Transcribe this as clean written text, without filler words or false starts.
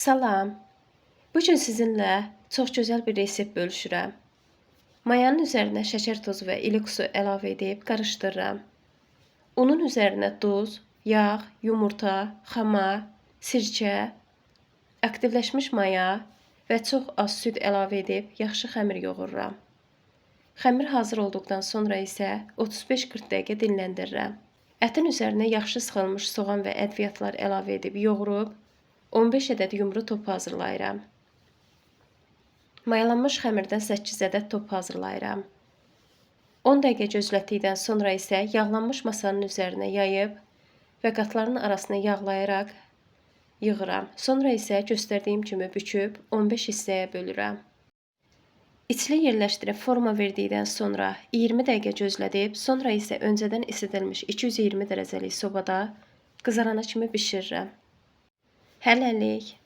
Salam. Bu gün sizinlə çox gözəl bir resept bölüşürəm. Mayanın üzərinə şəkər tozu və ilik su əlavə edib qarışdırıram. Unun üzərinə duz, yağ, yumurta, xamar, sirkə, aktivləşmiş maya və çox az süd əlavə edib yaxşı xəmir yoğururam. Xəmir hazır olduqdan sonra isə 35-40 dəqiqə dinləndirirəm. Ətin üzərinə yaxşı sıxılmış soğan və ədviyyatlar əlavə edib yoğurub 15 ədəd yumru topu hazırlayıram. Mayalanmış xəmirdən 8 ədəd top hazırlayıram. 10 dəqiqə gözlətdikdən sonra isə yağlanmış masanın üzərinə yayıb və qatların arasına yağlayaraq yığıram. Sonra isə göstərdiyim kimi büküb 15 hissəyə bölürəm. İçli yerləşdirib forma verdikdən sonra 20 dəqiqə gözlədib, sonra isə öncədən isidilmiş 220 dərəcəlik sobada qızarana kimi bişirirəm. Hələlik.